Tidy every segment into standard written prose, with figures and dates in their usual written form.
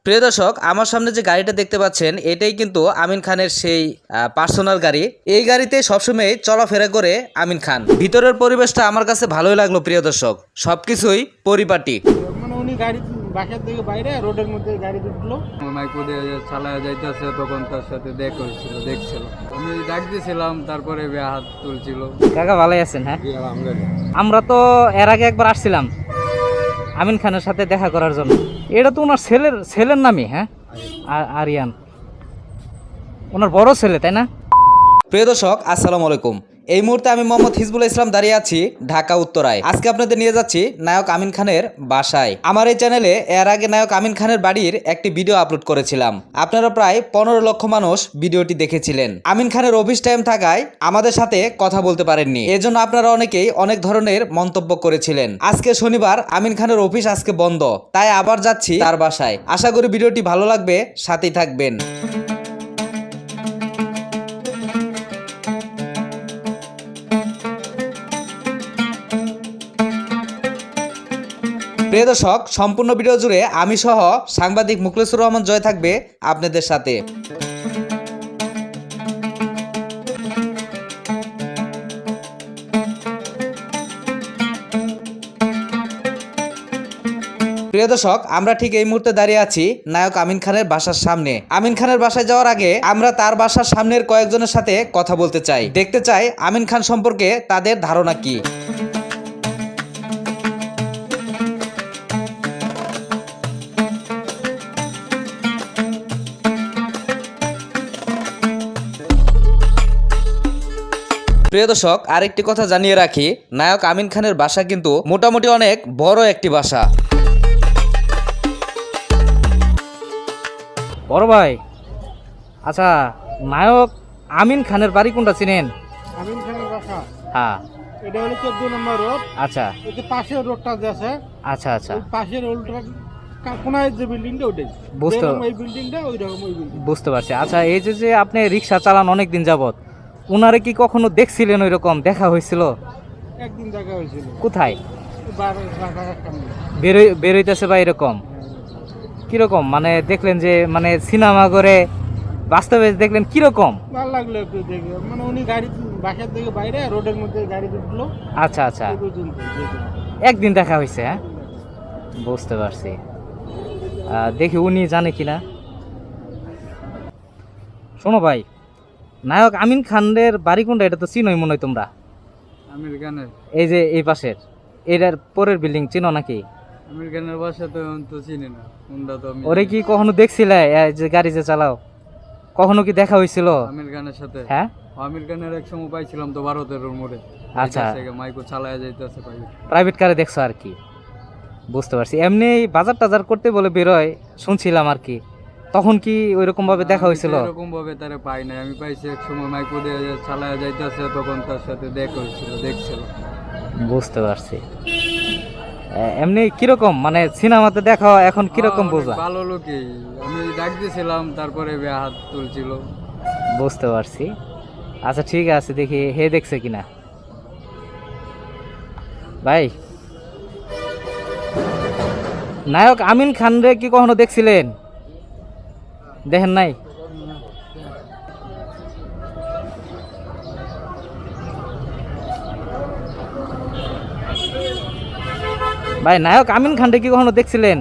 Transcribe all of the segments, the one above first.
প্রিয় দর্শক, আমার সামনে যে গাড়িটা দেখতে পাচ্ছেন এটাই কিন্তু আমিন খানের সেই পার্সোনাল গাড়ি। এই গাড়িতে সবসময় চলাফেরা করে আমিন খান। ভিতরের পরিবেশটা আমার কাছে ভালোই লাগলো প্রিয় দর্শক, সবকিছুই পরিপাটি। মানে উনি গাড়ি বাসার থেকে বাইরে রোডের মধ্যে গাড়ি ঢুকলো, মাইকো দিয়ে চালায় যাইতেছে, তখন তার সাথে দেখা হয়েছিল, দেখছিল। আমি ডাক দিয়েছিলাম, তারপরে হাত তুলছিল। কাকা ভালোই আছেন? হ্যাঁ, আমরা তো এর আগে একবার আসছিলাম আমিন খানের সাথে দেখা করার জন্য। এটা তো ওনার ছেলের নামই। হ্যাঁ, আরিয়ান ওনার বড় ছেলে, তাই না? প্রিয় দর্শক, আসসালামু আলাইকুম। এই মুহূর্তে আমি মোহাম্মদ হিজবুল ইসলাম দাঁড়িয়ে আছি ঢাকা উত্তরায়। আজকে আপনাদের নিয়ে যাচ্ছি নায়ক আমিন খানের বাসায়। আমার এই চ্যানেলে এর আগে নায়ক আমিন খানের বাড়ির একটি ভিডিও আপলোড করেছিলাম। আপনারা প্রায় 15 লক্ষ মানুষ ভিডিওটি দেখেছিলেন। আমিন খানের অফিস টাইম থাকায় আমাদের সাথে কথা বলতে পারেননি, এজন্য আপনারা অনেকেই অনেক ধরনের মন্তব্য করেছিলেন। আজকে শনিবার, আমিন খানের অফিস আজকে বন্ধ, তাই আবার যাচ্ছি তার বাসায়। আশা করি ভিডিওটি ভালো লাগবে, সাথেই থাকবেন। প্রিয় দর্শক, সম্পূর্ণ ভিডিও জুড়ে আমি সহ সাংবাদিক মুখলেসুর রহমান জয় থাকবে আপনাদের সাথে। প্রিয় দর্শক, আমরা ঠিক এই মুহূর্তে দাঁড়িয়ে আছি নায়ক আমিন খানের বাসার সামনে। আমিন খানের বাসায় যাওয়ার আগে আমরা তার বাসার সামনের কয়েকজনের সাথে কথা বলতে চাই, দেখতে চাই আমিন খান সম্পর্কে তাদের ধারণা কি। প্রিয় দর্শক, আরেকটি কথা জানিয়ে রাখি, নায়ক আমিন খানের বাসা কিন্তু মোটামুটি অনেক বড় একটি বাসা। বড় ভাই, আচ্ছা, নায়ক আমিন খানের বাড়ি কোনটা চিনেন? আমিন খানের বাসা হ্যাঁ, এটা হলো 14 নম্বর রোড। আচ্ছা এই যে পাশের রোডটা যে আছে, আচ্ছা আচ্ছা, ওই পাশের উল্টা কোনায় যে বিল্ডিংটা, ওইটাই বুঝতে এই বিল্ডিংটা, ওই রকম ওই বিল্ডিং। বুঝতে পারছি। আচ্ছা, এই যে আপনি রিক্সা চালান অনেক দিন যাবত, উনারে কি কখনো দেখছিলেন? ওই রকম দেখা হয়েছিল? একদিন দেখা হয়েছিল। কোথায়? রাস্তার সামনে বেরোইতেছে বা এরকম কিরকম মানে দেখলেন যে, মানে সিনেমা করে বাস্তবে দেখলেন কিরকম? ভালো লাগলো একটু দেখে। মানে উনি গাড়ি বাসার থেকে বাইরে রোডের মধ্যে গাড়ি ঢুকলো, আচ্ছা আচ্ছা, এই পর্যন্ত দেখলাম। একদিন দেখা হয়েছে। হ্যাঁ, বুঝতে পারছি। দেখি উনি জানে কিনা। শোনো ভাই, নায়ক আমিন খানের বাড়ি কোনটা? এটা তো চিনোই মনে হয় তোমরা। আমেরিকানের এই যে এই পাশের, এটার পরের বিল্ডিং চিনো নাকি? আমেরিকানের বাসা তো চিনি না, কোনটা তো আমি ওরে কি কখনো দেখছিলে? এই যে গাড়ি যে চালাও, কখনো কি দেখা হয়েছিল আমেরিকানের সাথে? হ্যাঁ, আমেরিকানের এক সময় পাইছিলাম তো ভারতের মোড়ে। আচ্ছা, মাইকো চালায় যাইতেছে প্রাইভেট কারে দেখছো আর কি। বুঝতে পারছি। এমনি বাজার টাজার করতে বলে বেরোয় শুনছিলাম আর কি। তখন কি ওইরকম ভাবে দেখা হয়েছিল? এরকম ভাবে তারে পাই নাই, আমি পাইছি এক সময় মাইকো দিয়ে চালায় যাইতেছে, তখন তার সাথে দেখা হয়েছিল, দেখছিল। বুঝতে পারছি। এমনি কিরকম মানে সিনেমাতে দেখা এখন কিরকম বোঝা? ভালো লোকই, আমি ডাক দিয়েছিলাম, তারপরে হাত তুলছিল। বুঝতে পারছি। আচ্ছা ঠিক আছে, দেখি হে দেখছে কিনা। ভাই, নায়ক আমিন খান রে কি কখনো দেখছিলেন? দেখেন নাই? ভাই, নায়ক আমিন খান রে কি কখনো দেখছিলেন?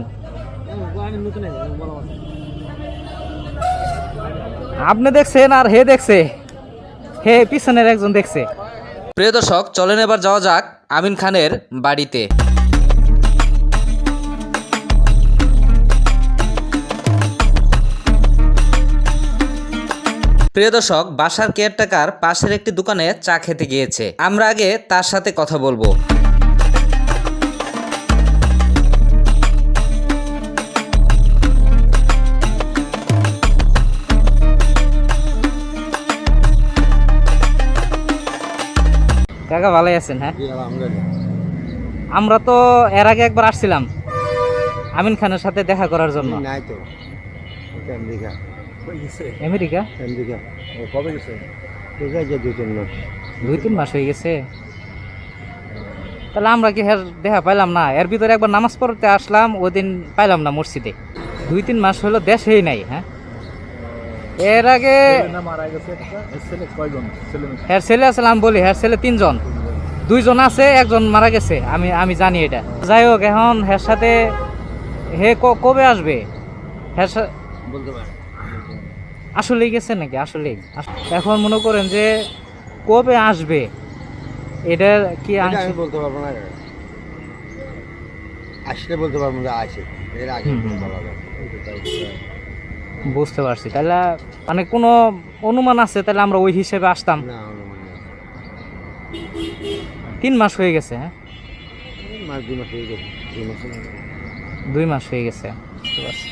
আপনি দেখছেন আর হে দেখছে, হে পিছনের একজন দেখছে। প্রিয় দর্শক, চলেন এবার যাওয়া যাক আমিন খানের বাড়িতে। প্রিয় দর্শক, বাসার কেয়ারটেকার পাশের একটি দোকানে চা খেতে গিয়েছে। আমরা আগে তার সাথে কথা বলবো। কাকা ভালোই আছেন? হ্যাঁ, আমরা তো এর আগে একবার আসছিলাম আমিন খানের সাথে দেখা করার জন্য। নাই তো আমেরিকা? কবে গেছে? 2-3 মাস। 2-3 মাস হয়ে গেছে। তাহলে আমরা কি দেখা পাইলাম না? এর ভিতরে একবার নামাজ পড়তে আসলাম, ওই দিন পাইলাম না মসজিদে। 2-3 মাস হলো দেশেই নাই। হ্যাঁ, এর আগে হ্যার ছেলে আছে, আমি বলি হ্যার ছেলে 3 জন, 2 জন আছে, 1 জন মারা গেছে। আমি জানি এটা। যাই হোক, এখন হ্যার সাথে হে কবে আসবে? হ্যাঁ আসলেই গেছে নাকি? আসলেই এখন মনে করেন যে কবে আসবে এটা কি আমি বলতে পারবো না, আসলে বলতে পারবো যে আসে, এর আগে বলতে পারবো না। বুঝতে পারছি। তাহলে মানে কোনো অনুমান আছে? তাহলে আমরা ওই হিসেবে আসতাম। না, অনুমান নেই। 3 মাস হয়ে গেছে। হ্যাঁ, মাস 2 মাস হয়ে গেছে, 2 মাস 2 মাস হয়ে গেছে। বুঝতে পারছি।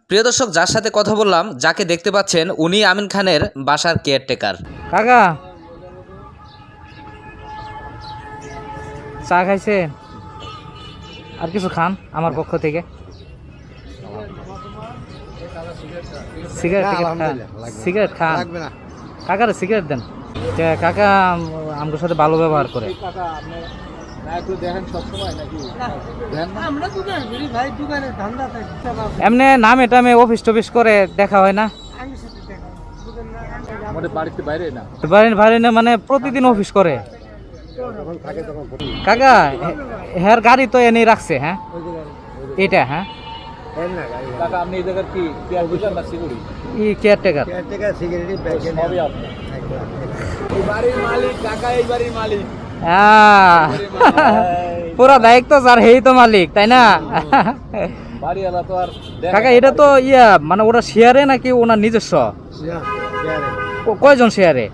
প্রিয় দর্শক, যার সাথে কথা বললাম, যাকে দেখতে পাচ্ছেন, উনি আমিন খানের বাসার কেয়ারটেকার। কাকা চা খাইছে? আর কিছু খান আমার পক্ষ থেকে? সিগারেট খান? সিগারেট খান? লাগবে না। কাকারে সিগারেট দেন। কাকা আমার সাথে ভালো ব্যবহার করে। এমনি নামে টামে অফিস টফিস করে দেখা হয় না? বাইরে না, মানে প্রতিদিন অফিস করে। কাকা হ্যার গাড়ি তো এনেই রাখছে। হ্যাঁ, এটা হ্যাঁ কেয়ারটেকার। পুরা দায়িত্ব স্যার, হেই তো মালিক, তাই না? কাকা এটা তো মানে ওরা শেয়ারে নাকি ওনার নিজস্ব? কয়জন শেয়ারে?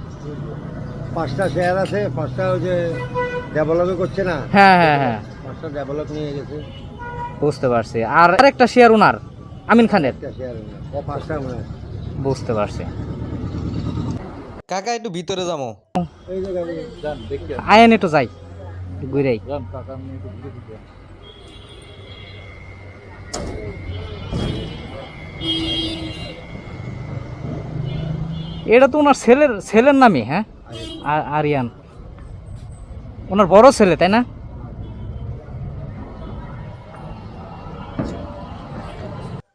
5টা শেয়ার আছে, 5টা ওই যে ডেভেলপ করছে না। হ্যাঁ হ্যাঁ হ্যাঁ, 5টা ডেভেলপ নিয়ে গেছে। বুঝতে পারছি। আর আরেকটা শেয়ার ওনার আমিন খানের। 5টা মনে হয়। বুঝতে পারছি। কাকা একটু ভিতরে যাবো। আয়েন একটু যাই ঘুরেই। এটা তো ওনার ছেলের নামই। হ্যাঁ, আরিয়ান ওনার বড় ছেলে, তাই না?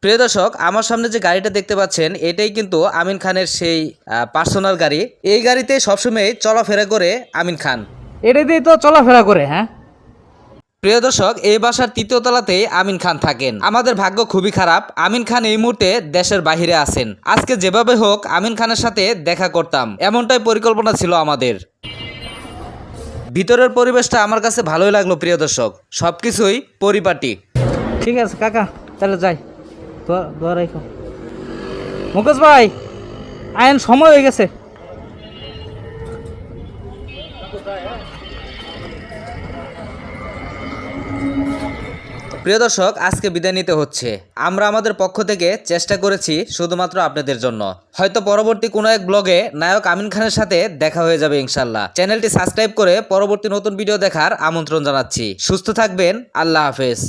প্রিয় দর্শক, আমার সামনে যে গাড়িটা দেখতে পাচ্ছেন, এটাই কিন্তু আমিন খানের সেই পার্সোনাল গাড়ি। এই গাড়িতে সবসময় চলাফেরা করে আমিন খান। এটা দিয়ে তো চলাফেরা করে। হ্যাঁ, প্রিয় দর্শক, এই বাসার 3য় তলাতেই আমিন খান থাকেন। আমাদের ভাগ্য খুবই খারাপ, আমিন খান এই মুহূর্তে দেশের বাইরে আছেন। আজকে যেভাবে হোক আমিন খানের সাথে দেখা করতাম, এমনটাই পরিকল্পনা ছিল আমাদের। ভিতরের পরিবেশটা আমার কাছে ভালোই লাগলো প্রিয় দর্শক, সবকিছুই পরিপাটি। ঠিক আছে কাকা, তাহলে যাই। দোয়া রাখো। মুকেশ ভাই আইন, সময় হয়ে গেছে। প্রিয় দর্শক, আজকে বিদায় নিতে হচ্ছে। আমরা আমাদের পক্ষ থেকে চেষ্টা করেছি শুধুমাত্র আপনাদের জন্য। হয়তো পরবর্তী কোনো এক ব্লগে নায়ক আমিন খানের সাথে দেখা হয়ে যাবে ইনশাল্লাহ। চ্যানেলটি সাবস্ক্রাইব করে পরবর্তী নতুন ভিডিও দেখার আমন্ত্রণ জানাচ্ছি। সুস্থ থাকবেন, আল্লাহ হাফেজ।